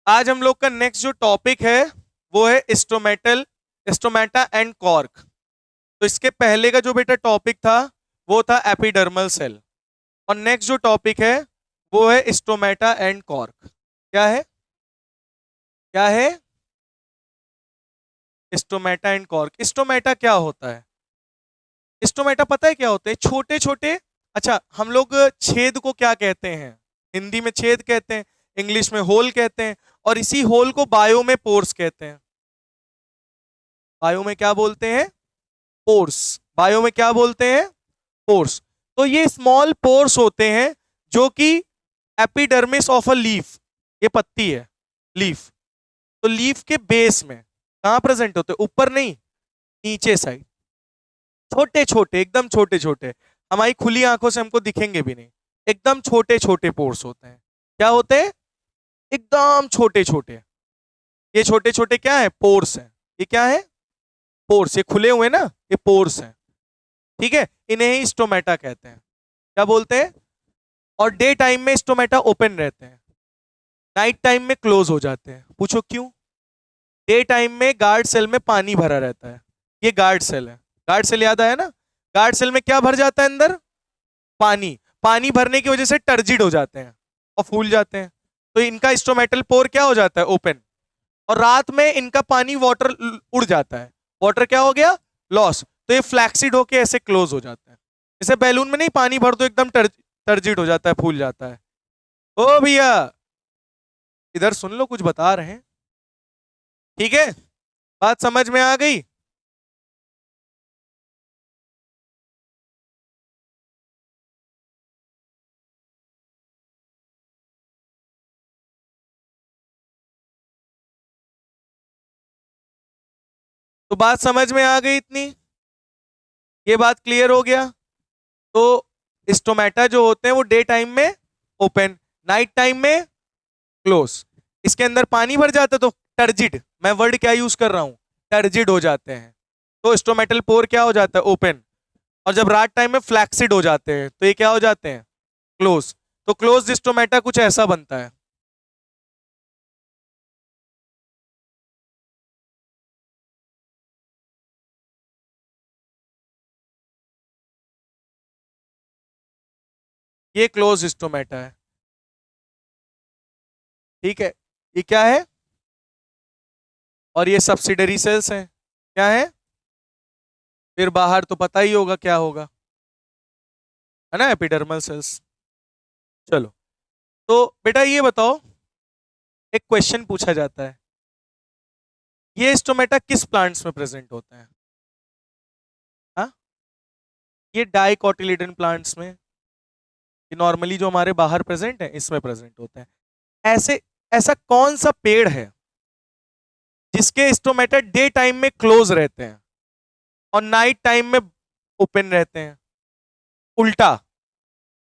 आज हम लोग का नेक्स्ट जो टॉपिक है वो है स्टोमेटा एंड कॉर्क। तो इसके पहले का जो बेटा टॉपिक था वो था एपिडर्मल सेल, और नेक्स्ट जो टॉपिक है वो है स्टोमेटा एंड कॉर्क। क्या है? क्या है? Stomata and cork. स्टोमेटा क्या होता है? स्टोमेटा पता है क्या होते हैं? छोटे छोटे। अच्छा, हम लोग छेद को क्या कहते हैं? हिंदी में छेद कहते हैं, इंग्लिश में होल कहते हैं, और इसी होल को बायो में पोर्स कहते हैं। बायो में क्या बोलते हैं? पोर्स। बायो में क्या बोलते हैं? पोर्स। तो ये स्मॉल पोर्स होते हैं जो कि एपिडर्मिस ऑफ अ लीफ, ये पत्ती है लीफ, तो लीफ के बेस में कहां प्रेजेंट होते हैं? ऊपर नहीं, नीचे साइड। छोटे छोटे, एकदम छोटे छोटे, हमारी खुली आंखों से हमको दिखेंगे भी नहीं। एकदम छोटे छोटे पोर्स होते हैं। क्या होते हैं? एकदम छोटे छोटे। ये छोटे छोटे क्या है? पोर्स हैं। ये क्या है? पोर्स। ये खुले हुए ना, ये पोर्स हैं। ठीक है, इन्हें ही स्टोमेटा कहते हैं। क्या बोलते हैं? और डे टाइम में स्टोमेटा ओपन रहते हैं, नाइट टाइम में क्लोज हो जाते हैं। पूछो क्यों? डे टाइम में गार्ड सेल में पानी भरा रहता है। ये गार्ड सेल है। गार्ड सेल याद आया ना? गार्ड सेल में क्या भर जाता है अंदर? पानी। पानी भरने की वजह से टर्जिड हो जाते हैं और फूल जाते हैं। तो इनका स्टोमेटल पोर क्या हो जाता है? ओपन। और रात में इनका पानी वाटर उड़ जाता है। वाटर क्या हो गया? लॉस। तो ये फ्लैक्सिड होके ऐसे क्लोज हो जाता है। जैसे बैलून में नहीं पानी भर दो एकदम टर्जिड हो जाता है, फूल जाता है। ओ भैया, इधर सुन लो, कुछ बता रहे हैं। ठीक है, बात समझ में आ गई? तो बात समझ में आ गई इतनी? ये बात क्लियर हो गया? तो स्टोमेटा जो होते हैं वो डे टाइम में ओपन, नाइट टाइम में क्लोज। इसके अंदर पानी भर जाता है तो टर्जिड, मैं वर्ड क्या यूज कर रहा हूं? टर्जिड हो जाते हैं। तो स्टोमेटल पोर क्या हो जाता है? ओपन। और जब रात टाइम में फ्लैक्सिड हो जाते हैं तो ये क्या हो जाते हैं? क्लोज। तो क्लोज स्टोमेटा कुछ ऐसा बनता है। ये क्लोज स्टोमेटा है। ठीक है, ये क्या है? और ये सब्सिडरी सेल्स हैं। क्या है? फिर बाहर तो पता ही होगा क्या होगा, है ना? Epidermal cells. चलो, तो बेटा ये बताओ, एक क्वेश्चन पूछा जाता है, ये स्टोमेटा किस प्लांट्स में प्रेजेंट होते हैं? हाँ, ये डाइकोटिलेडन प्लांट्स में, ये नॉर्मली जो हमारे बाहर प्रेजेंट है इसमें प्रेजेंट होते हैं। ऐसे ऐसा कौन सा पेड़ है जिसके स्टोमेटा डे टाइम में क्लोज रहते हैं और नाइट टाइम में ओपन रहते हैं? उल्टा,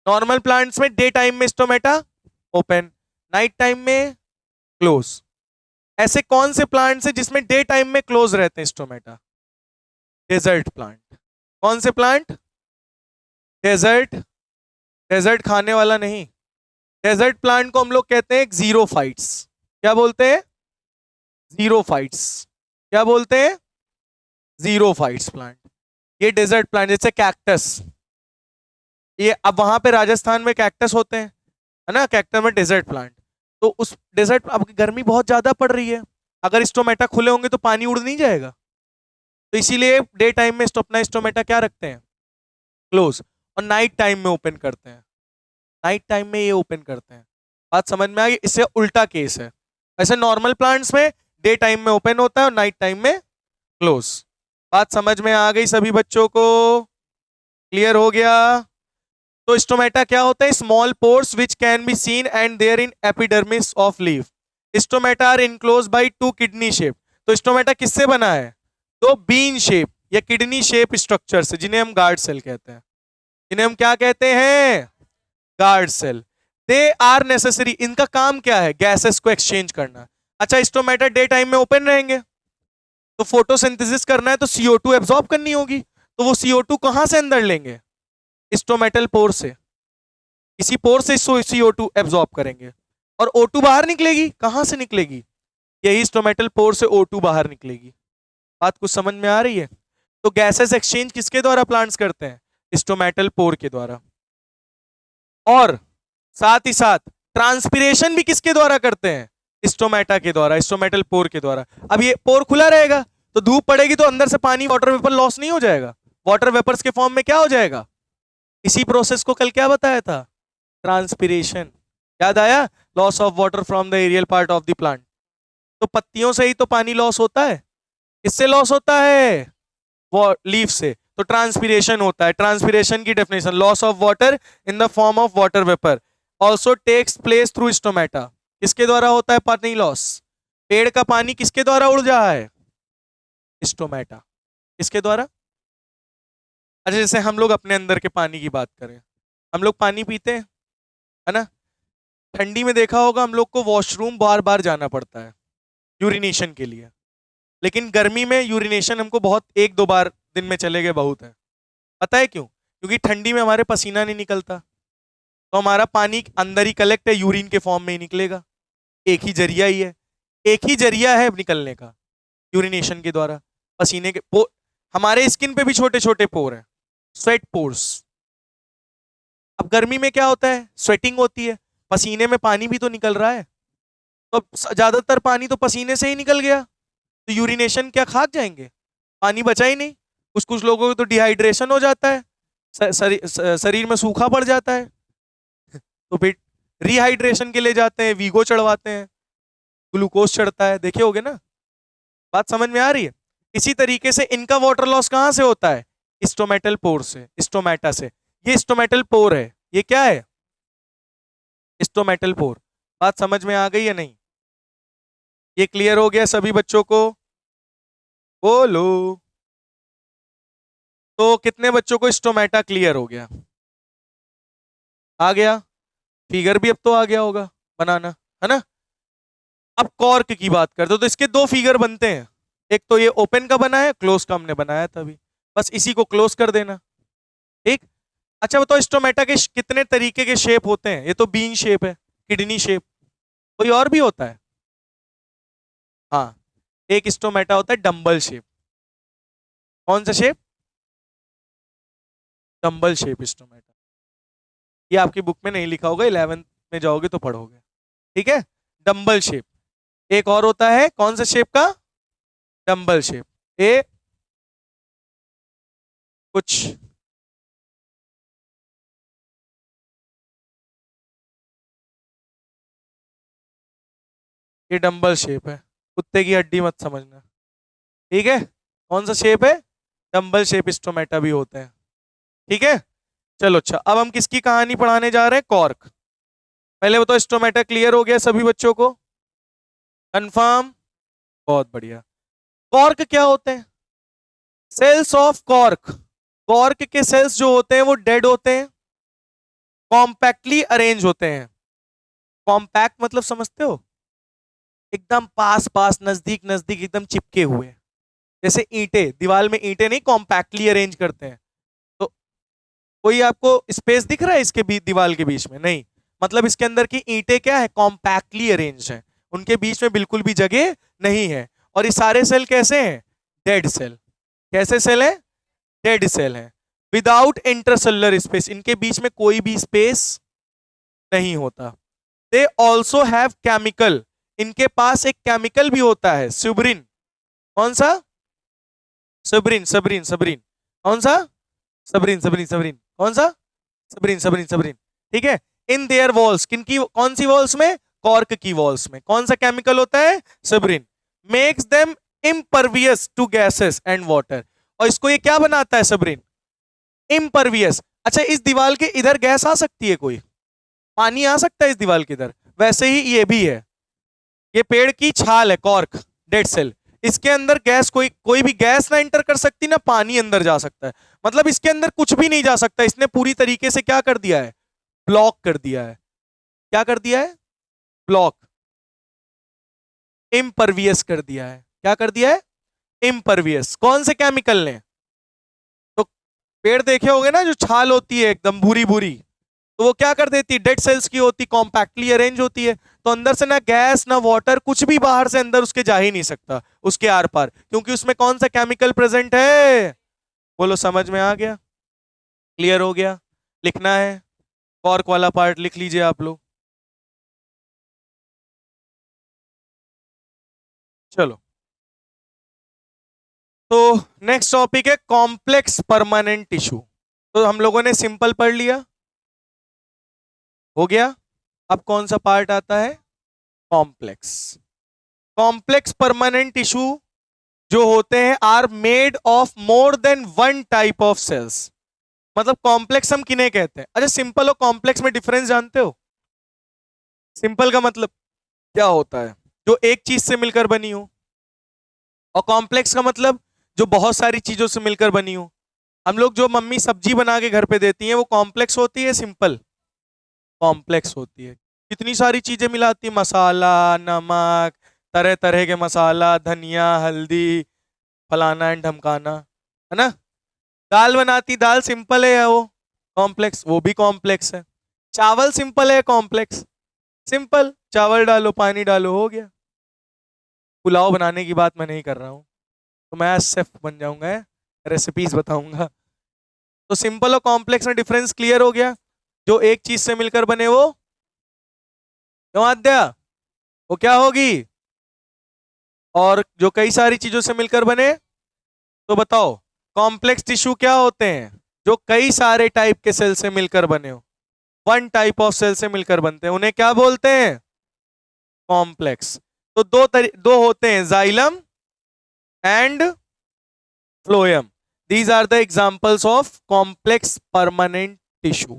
नॉर्मल प्लांट्स में डे टाइम में स्टोमेटा ओपन, नाइट टाइम में क्लोज। ऐसे कौन से प्लांट्स हैं जिसमें डे टाइम में क्लोज रहते हैं स्टोमेटा? Desert plant. कौन से प्लांट? डेजर्ट। डेजर्ट खाने वाला नहीं। डेजर्ट प्लांट को हम लोग कहते हैं जीरोफाइट्स। क्या बोलते हैं? जीरोफाइट्स। क्या बोलते हैं? Xerophytes plant. ये डेजर्ट प्लांट, जैसे कैक्टस, ये अब वहां पे राजस्थान में कैक्टस होते हैं, है ना? कैक्टस में डेजर्ट प्लांट। तो उस डेजर्ट, अब गर्मी बहुत ज्यादा पड़ रही है, अगर स्टोमेटा खुले होंगे तो पानी उड़ नहीं जाएगा। तो इसीलिए डे टाइम में अपना स्टोमेटा क्या रखते हैं? क्लोज। और नाइट टाइम में ओपन करते हैं। नाइट टाइम में ये ओपन करते हैं। बात समझ में आ गई? इससे उल्टा केस है। ऐसे नॉर्मल प्लांट्स में डे टाइम में ओपन होता है और नाइट टाइम में क्लोज। बात समझ में आ गई सभी बच्चों को? क्लियर हो गया? तो स्टोमेटा क्या होता है? Small pores which can be seen and there in epidermis of leaf. Stomata are enclose by two kidney shape. तो स्टोमेटा किससे बना है? दो बीन शेप या किडनी शेप स्ट्रक्चर से, जिन्हें हम गार्ड सेल कहते हैं। इन्हें हम क्या कहते हैं? Guard cell. They are necessary. इनका काम क्या है? गैसेस को एक्सचेंज करना। अच्छा, स्टोमेटा डे टाइम में ओपन रहेंगे तो फोटोसिंथेसिस करना है तो CO2 एब्जॉर्ब करनी होगी। तो वो CO2 कहां से अंदर लेंगे? स्टोमेटल पोर से। इसी पोर से CO2 एब्जॉर्ब करेंगे। और O2 बाहर निकलेगी। कहां से निकलेगी? यही स्टोमेटल पोर से O2 बाहर निकलेगी। बात कुछ समझ में आ रही है? तो गैसेस एक्सचेंज किसके द्वारा प्लांट्स करते हैं? स्टोमेटल पोर के द्वारा। और साथ ही साथ ट्रांसपिरेशन भी किसके द्वारा करते हैं? स्टोमेटा के द्वारा, स्टोमेटल पोर के द्वारा। अब ये पोर खुला रहेगा तो धूप पड़ेगी तो अंदर से पानी, वाटर वेपर लॉस नहीं हो जाएगा? वाटर वेपर्स के फॉर्म में क्या हो जाएगा? इसी प्रोसेस को कल क्या बताया था? ट्रांसपिरेशन। याद आया? Loss of water from the aerial part of the plant. तो पत्तियों से ही तो पानी लॉस होता है। किससे लॉस होता है? लीफ से। तो ट्रांसपिरेशन होता है। ट्रांसपिरेशन की definition, loss of water in the form of water vapour also takes place through stomata. किसके द्वारा होता है पानी लॉस? पेड़ का पानी किसके द्वारा उड़ रहा है? स्टोमेटा। किसके द्वारा? अच्छा, जैसे हम लोग अपने अंदर के पानी की बात करें, हम लोग पानी पीते हैं, है ना? ठंडी में देखा होगा हम लोग को वॉशरूम बार बार जाना पड़ता है यूरिनेशन के लिए, लेकिन गर्मी में यूरिनेशन हमको बहुत 1-2 बार दिन में चले गए बहुत है। पता है क्यों? क्योंकि ठंडी में हमारे पसीना नहीं निकलता, तो हमारा पानी अंदर ही कलेक्ट है, यूरिन के फॉर्म में ही निकलेगा। एक ही जरिया ही है, एक ही जरिया है निकलने का, यूरिनेशन के द्वारा। पसीने के हमारे स्किन पे भी छोटे छोटे पोर हैं, स्वेट पोर्स। अब गर्मी में क्या होता है? स्वेटिंग होती है, पसीने में पानी भी तो निकल रहा है, तो ज्यादातर पानी तो पसीने से ही निकल गया, तो यूरिनेशन क्या खाक जाएंगे? पानी बचा ही नहीं। कुछ कुछ लोगों को तो डिहाइड्रेशन हो जाता है, शरीर में सूखा पड़ जाता है, तो फिर रिहाइड्रेशन के लिए जाते हैं, वीगो चढ़वाते हैं, ग्लूकोज चढ़ता है। देखे होगे ना? बात समझ में आ रही है? इसी तरीके से इनका वाटर लॉस कहां से होता है? स्टोमेटल पोर से, स्टोमेटा से। ये स्टोमेटल पोर है। ये क्या है? Stomatal pore. बात समझ में आ गई या नहीं? ये क्लियर हो गया सभी बच्चों को? बोलो। तो कितने बच्चों को स्टोमेटा क्लियर हो गया? आ गया? फिगर भी अब तो आ गया होगा बनाना, है ना? अब कॉर्क की बात करते हो तो इसके 2 फिगर बनते हैं। एक तो ये ओपन का बना है, क्लोज का हमने बनाया था अभी, बस इसी को क्लोज कर देना। ठीक। अच्छा बताओ, स्टोमेटा के कितने तरीके के शेप होते हैं? ये तो बीन शेप है, किडनी शेप, कोई और भी होता है? हाँ, एक स्टोमेटा होता है डंबल शेप। कौन सा शेप? Dumbbell shape stomata. ये आपकी बुक में नहीं लिखा होगा, 11th में जाओगे तो पढ़ोगे। ठीक है, डंबल शेप। एक और होता है कौन सा शेप का? Dumbbell shape. ये कुछ ये डंबल शेप है, कुत्ते की हड्डी मत समझना। ठीक है, कौन सा शेप है? डंबल शेप स्टोमेटा भी होते हैं। ठीक है, चलो अच्छा, अब हम किसकी कहानी पढ़ाने जा रहे हैं? कॉर्क। पहले बताओ, स्टोमेटा क्लियर हो गया सभी बच्चों को? कंफर्म? बहुत बढ़िया। कॉर्क क्या होते हैं? Cells of cork. कॉर्क के सेल्स जो होते हैं वो डेड होते हैं, कॉम्पैक्टली अरेंज होते हैं। कॉम्पैक्ट मतलब समझते हो? एकदम पास पास, नजदीक नजदीक, एकदम चिपके हुए। जैसे ईंटें, दीवार में ईंटें नहीं कॉम्पैक्टली अरेंज करते हैं, तो कोई आपको स्पेस दिख रहा है इसके बीच, दीवार के बीच में? नहीं, मतलब इसके अंदर की ईंटें क्या है? कॉम्पैक्टली अरेंज है, उनके बीच में बिल्कुल भी जगह नहीं है। और ये सारे सेल कैसे हैं? Dead cell. कैसे सेल है? डेड सेल है, विदाउट इंटरसेलुलर स्पेस, इनके बीच में कोई भी स्पेस नहीं होता। दे ऑल्सो हैव केमिकल, इनके पास एक केमिकल भी होता है, सुब्रिन। कौन सा? सबरिन, सबरिन, सबरिन। कौन सा? सबरिन, सबरिन, सबरिन। कौन सा? सबरिन, सबरिन, सबरिन। ठीक है, इन देयर वॉल्स, किनकी, कौन सी वॉल्स में? कॉर्क की वॉल्स में। कौन सा केमिकल होता है? Suberin. Makes them impervious to gases and water. और इसको ये क्या बनाता है? Suberin impervious. अच्छा, इस दीवार के इधर गैस आ सकती है? कोई पानी आ सकता है इस दीवार के इधर? वैसे ही ये भी है, ये पेड़ की छाल है, कॉर्क, डेड सेल। इसके अंदर गैस, कोई भी गैस ना एंटर कर सकती, ना पानी अंदर जा सकता है। मतलब इसके अंदर कुछ भी नहीं जा सकता। इसने पूरी तरीके से क्या कर दिया है? ब्लॉक कर दिया है। क्या कर दिया है? ब्लॉक, इम्परवियस कर दिया है। क्या कर दिया है? इम्परवियस। कौन से केमिकल ने? तो पेड़ देखे होंगे ना, जो छाल होती है एकदम भूरी भूरी, तो वो क्या कर देती है? डेड सेल्स की होती, कॉम्पैक्टली अरेंज होती है, तो अंदर से ना गैस ना वाटर, कुछ भी बाहर से अंदर उसके जा ही नहीं सकता, उसके आर पार, क्योंकि उसमें कौन सा केमिकल प्रेजेंट है? बोलो, समझ में आ गया? क्लियर हो गया? लिखना है, कॉर्क वाला पार्ट लिख लीजिए आप लोग। चलो, तो नेक्स्ट टॉपिक है कॉम्प्लेक्स परमानेंट टिश्यू। तो हम लोगों ने सिंपल पढ़ लिया, हो गया। अब कौन सा पार्ट आता है? कॉम्प्लेक्स। कॉम्प्लेक्स परमानेंट टिश्यू जो होते हैं are made of more than one type of cells. मतलब कॉम्प्लेक्स हम किन्हें कहते हैं? अच्छा, सिंपल और कॉम्प्लेक्स में डिफरेंस जानते हो? सिंपल का मतलब क्या होता है? जो एक चीज से मिलकर बनी हो। और कॉम्प्लेक्स का मतलब जो बहुत सारी चीजों से मिलकर बनी हो। हम लोग जो मम्मी सब्जी बना के घर पे देती हैं वो कॉम्प्लेक्स होती है, सिंपल? कॉम्प्लेक्स होती है। कितनी सारी चीजें मिलाती है, मसाला, नमक, तरह तरह के मसाला, धनिया, हल्दी, फलाना एंड ढमकाना, है ना? दाल बनाती, दाल सिंपल है वो कॉम्प्लेक्स? वो भी कॉम्प्लेक्स है। चावल सिंपल है, कॉम्प्लेक्स? सिंपल, चावल डालो, पानी डालो, हो गया। पुलाव बनाने की बात मैं नहीं कर रहा हूँ, तो मैं शेफ बन जाऊंगा, रेसिपीज बताऊंगा। तो सिंपल और कॉम्प्लेक्स में डिफरेंस क्लियर हो गया। जो एक चीज से मिलकर बने वो क्यों आद्या, वो क्या होगी? और जो कई सारी चीजों से मिलकर बने, तो बताओ कॉम्प्लेक्स टिश्यू क्या होते हैं? जो कई सारे टाइप के सेल से मिलकर बने हो, वन टाइप ऑफ सेल से मिलकर बनते हैं, उन्हें क्या बोलते हैं? कॉम्प्लेक्स। तो दो होते हैं, xylem and phloem. These are the examples of complex permanent tissue.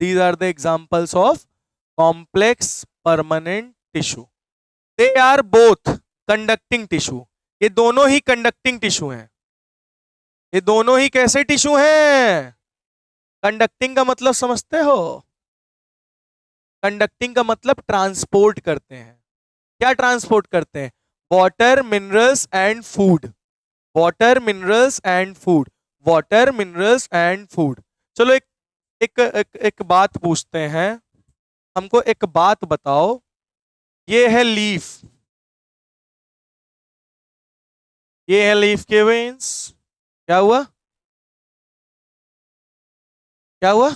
These are the examples of complex permanent tissue. They are both conducting tissue. ये दोनों ही कंडक्टिंग टिश्यू हैं। ये दोनों ही कैसे टिश्यू हैं? कंडक्टिंग का मतलब समझते हो? कंडक्टिंग का मतलब ट्रांसपोर्ट करते हैं। क्या ट्रांसपोर्ट करते हैं? Water, minerals and food. Water, minerals and food. Water, minerals and food. चलो एक बात पूछते हैं, हमको एक बात बताओ। ये है लीफ, ये है लीफ के वेन्स। क्या हुआ? क्या हुआ?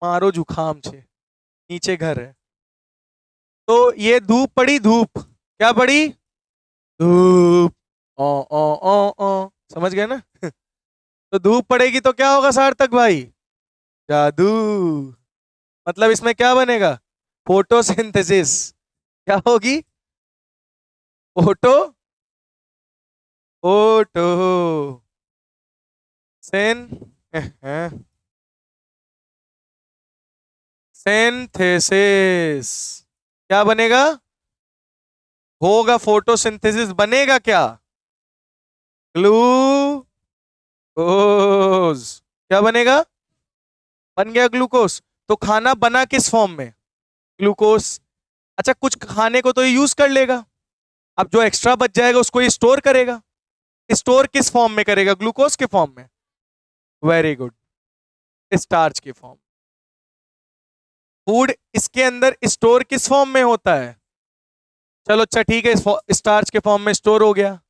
मारो जुखाम छे, नीचे घर है। तो ये धूप पड़ी, धूप क्या पड़ी? धूप। ओ समझ गए ना? तो धूप पड़ेगी तो क्या होगा सार्थक भाई? जादू। मतलब इसमें क्या बनेगा? फोटोसिंथेसिस। क्या होगी? Photo photo Sen synthesis. क्या बनेगा? होगा फोटोसिंथेसिस, बनेगा क्या? ग्लूकोज। क्या बनेगा? बन गया ग्लूकोज। तो खाना बना किस फॉर्म में? ग्लूकोज। अच्छा, कुछ खाने को तो ये यूज कर लेगा, अब जो एक्स्ट्रा बच जाएगा उसको ये स्टोर करेगा। स्टोर किस फॉर्म में करेगा? ग्लूकोज के फॉर्म में। वेरी गुड, स्टार्च के फॉर्म। फूड इसके अंदर स्टोर किस फॉर्म में होता है? चलो अच्छा ठीक है, स्टार्च के फॉर्म में स्टोर हो गया।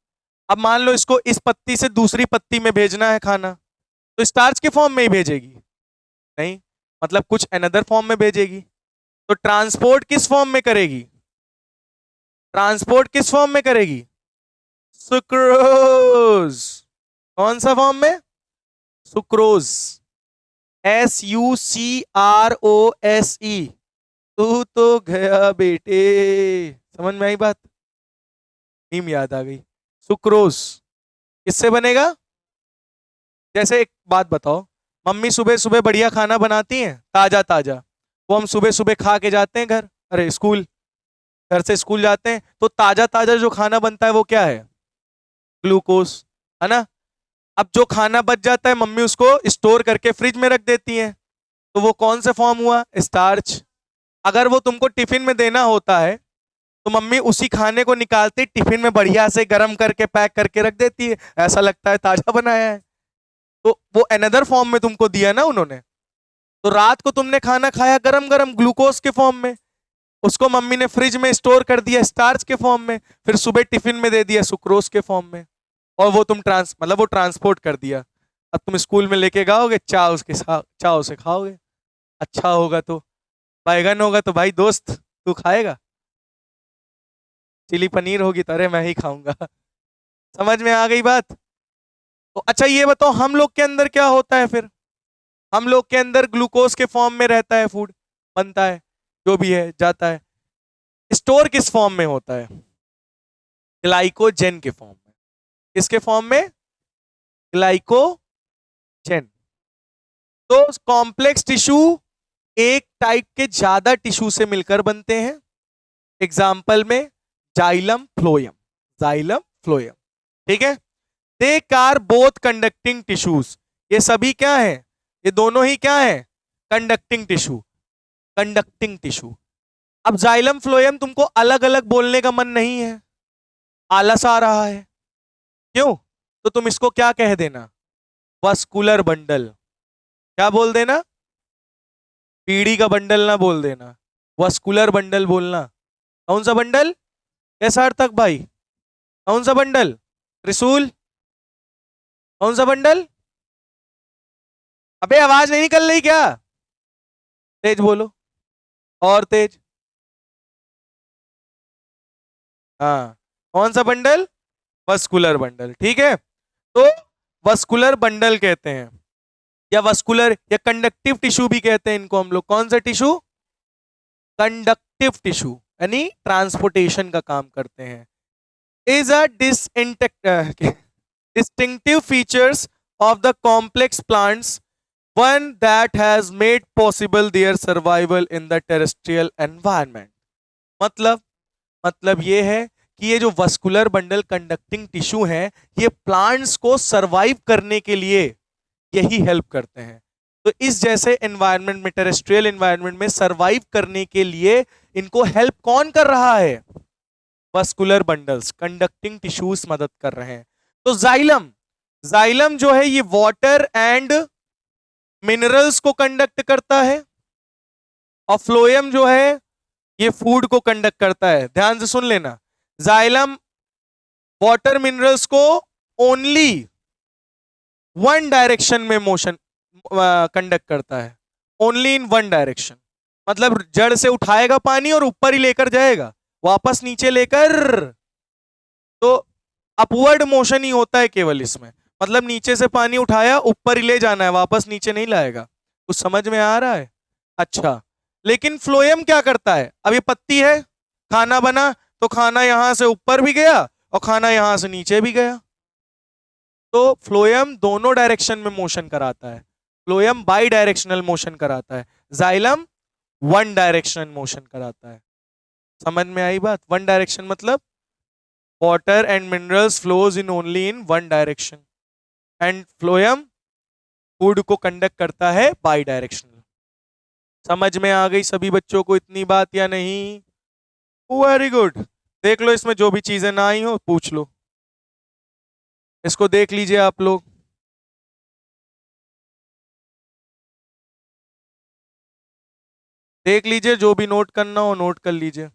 अब मान लो इसको इस पत्ती से दूसरी पत्ती में भेजना है खाना, तो स्टार्च के फॉर्म में ही भेजेगी? नहीं, मतलब कुछ अनदर फॉर्म में भेजेगी। तो ट्रांसपोर्ट किस फॉर्म में करेगी? ट्रांसपोर्ट किस फॉर्म में करेगी? सुक्रोज। कौन सा फॉर्म में? सुक्रोज। SUCROSE। तू तो गया बेटे। समझ में आई बात? नीम याद आ गई। सुक्रोज किससे बनेगा? जैसे एक बात बताओ, मम्मी सुबह सुबह बढ़िया खाना बनाती हैं, ताजा ताजा, वो हम सुबह सुबह खा के जाते हैं घर, अरे स्कूल, घर से स्कूल जाते हैं, तो ताजा ताजा जो खाना बनता है वो क्या है? ग्लूकोज, है ना? अब जो खाना बच जाता है मम्मी उसको स्टोर करके फ्रिज में रख देती हैं, तो वो कौन सा फॉर्म हुआ? स्टार्च। अगर वो तुमको टिफिन में देना होता है तो मम्मी उसी खाने को निकालती, टिफिन में बढ़िया से गर्म करके पैक करके रख देती है, ऐसा लगता है ताजा बनाया है। तो वो अनदर फॉर्म में तुमको दिया ना उन्होंने। तो रात को तुमने खाना खाया गरम गरम ग्लूकोज के फॉर्म में, उसको मम्मी ने फ्रिज में स्टोर कर दिया स्टार्च के फॉर्म में, फिर सुबह टिफिन में दे दिया सुक्रोज के फॉर्म में, और वो तुम मतलब वो ट्रांसपोर्ट कर दिया। अब तुम स्कूल में लेके जाओगे, चाव से खाओगे। अच्छा होगा तो, बैगन होगा तो भाई दोस्त तू खाएगा, चिली पनीर होगी तो अरे मैं ही खाऊंगा। समझ में आ गई बात? तो अच्छा ये बताओ हम लोग के अंदर क्या होता है फिर? हम लोग के अंदर ग्लूकोज के फॉर्म में रहता है, फूड बनता है, जो भी है जाता है, स्टोर किस फॉर्म में होता है? ग्लाइकोजन के फॉर्म में। किसके फॉर्म में? ग्लाइकोजन। तो कॉम्प्लेक्स टिश्यू एक टाइप के ज्यादा टिश्यू से मिलकर बनते हैं। एग्जाम्पल में जाइलम फ्लोएम, जाइलम फ्लोएम, ठीक है। They are both conducting tissues, ये सभी क्या है? ये दोनों ही क्या है? Conducting tissue, conducting tissue. अब जाइलम फ्लोएम तुमको अलग अलग बोलने का मन नहीं है, आलस आ रहा है, क्यों? तो तुम इसको क्या कह देना? Vascular bundle. क्या बोल देना? पीढ़ी का बंडल ना बोल देना, वस्कुलर बंडल बोलना। कौन सा बंडल? कैसा अर्थक भाई? कौन सा बंडल? त्रिशूल? कौन सा बंडल? अबे आवाज नहीं निकल रही क्या? तेज बोलो, और तेज। हाँ, कौन सा बंडल? वस्कुलर बंडल, ठीक है। तो वस्कुलर बंडल कहते हैं, या वस्कुलर या कंडक्टिव टिश्यू भी कहते हैं इनको हम लोग। कौन सा टिश्यू? कंडक्टिव टिश्यू, यानी ट्रांसपोर्टेशन का काम करते हैं। Is a distinctive features of the complex plants, one that has made possible their survival in the terrestrial environment। मतलब ये है कि ये जो वस्कुलर बंडल कंडक्टिंग टिश्यू हैं, ये प्लांट्स को सरवाइव करने के लिए यही हेल्प करते हैं। तो इस जैसे एनवायरनमेंट में, टेरेस्ट्रियल एनवायरनमेंट में सरवाइव करने के लिए इनको हेल्प कौन कर रहा है? वस्कुलर बंडल्स, कंडक्टिंग टिश्यूज मदद कर रहे हैं। तो जाइलम, जाइलम जो है ये वाटर एंड मिनरल्स को कंडक्ट करता है, और फ्लोएम जो है ये फूड को कंडक्ट करता है। ध्यान से सुन लेना, जाइलम वाटर मिनरल्स को ओनली वन डायरेक्शन में मोशन कंडक्ट करता है, ओनली इन वन डायरेक्शन। मतलब जड़ से उठाएगा पानी और ऊपर ही लेकर जाएगा, वापस नीचे लेकर। तो अपवर्ड मोशन ही होता है केवल इसमें, मतलब नीचे से पानी उठाया ऊपर ही ले जाना है, वापस नीचे नहीं लाएगा। कुछ समझ में आ रहा है? अच्छा, लेकिन फ्लोएम क्या करता है? अब ये पत्ती है, खाना बना तो खाना यहां से ऊपर भी गया और खाना यहां से नीचे भी गया। तो फ्लोएम दोनों डायरेक्शन में मोशन कराता है, फ्लोएम बाई डायरेक्शनल मोशन कराता है, जाइलम वन डायरेक्शन मोशन कराता है। समझ में आई बात? वन डायरेक्शन मतलब water and minerals flows in only in one direction, and phloem food को कंडक्ट करता है बाई डायरेक्शनल। समझ में आ गई सभी बच्चों को इतनी बात या नहीं? Very good. देख लो इसमें जो भी चीजें ना आई हो पूछ लो, इसको देख लीजिए आप लोग। देख लीजिए, जो भी नोट करना हो नोट कर लीजिए।